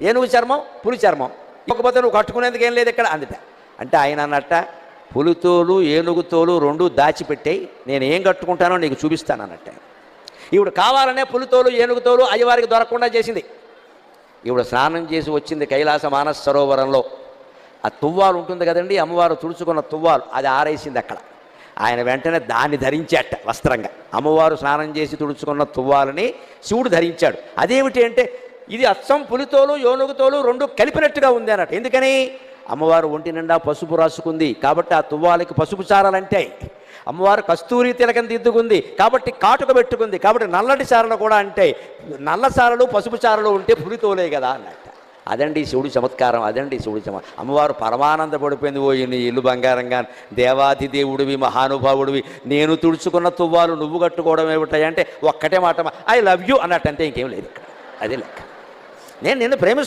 ఏనుగు చర్మం పులి చర్మం, ఇవ్వకపోతే నువ్వు కట్టుకునేందుకు ఏం లేదు ఇక్కడ అందుట. అంటే ఆయన అన్నట్ట, పులితోలు ఏనుగుతోలు రెండు దాచిపెట్టాయి, నేను ఏం కట్టుకుంటానో నీకు చూపిస్తాను అన్నట్ట. ఈవిడ కావాలనే పులితోలు ఏనుగుతోలు అయ్యవారికి దొరకకుండా చేసింది. ఈవిడ స్నానం చేసి వచ్చింది కైలాస మానస సరోవరంలో. ఆ తువ్వాలు ఉంటుంది కదండి, అమ్మవారు తుడుచుకున్న తువ్వాలు, అది ఆరేసింది అక్కడ. ఆయన వెంటనే దాన్ని ధరించాట వస్త్రంగా. అమ్మవారు స్నానం చేసి తుడుచుకున్న తువ్వాలని శివుడు ధరించాడు. అదేమిటి అంటే ఇది అచ్చం పులితోలు ఏనుగుతోలు రెండు కలిపినట్టుగా ఉంది అన్నట్టు. ఎందుకని? అమ్మవారు ఒంటి నిండా పసుపు రాసుకుంది కాబట్టి ఆ తువ్వాలకి పసుపు చారలంటాయి. అమ్మవారు కస్తూరి తిలకం దిద్దుకుంది కాబట్టి కాటుక పెట్టుకుంది కాబట్టి నల్లటి చారలు కూడా అంటే నల్ల చారలు పసుపు చారలు ఉంటే పులితోలే కదా అన్నట్ట. అదండి శివుడి చమత్కారం, అదండి శివుడి అమ్మవారు పరమానంద పడిపోయింది. ఓ నీ ఇల్లు బంగారంగా, దేవాది దేవుడివి, మహానుభావుడివి, నేను తుడుచుకున్న తువ్వాలు నువ్వు కట్టుకోవడం ఏమిటాయి అంటే ఒక్కటే మాట, ఐ లవ్ యూ అన్నట్టు, అంతే, ఇంకేం లేదు ఇక్కడ. అదే లెక్క. నేను నిన్ను ప్రేమిస్తున్నాను.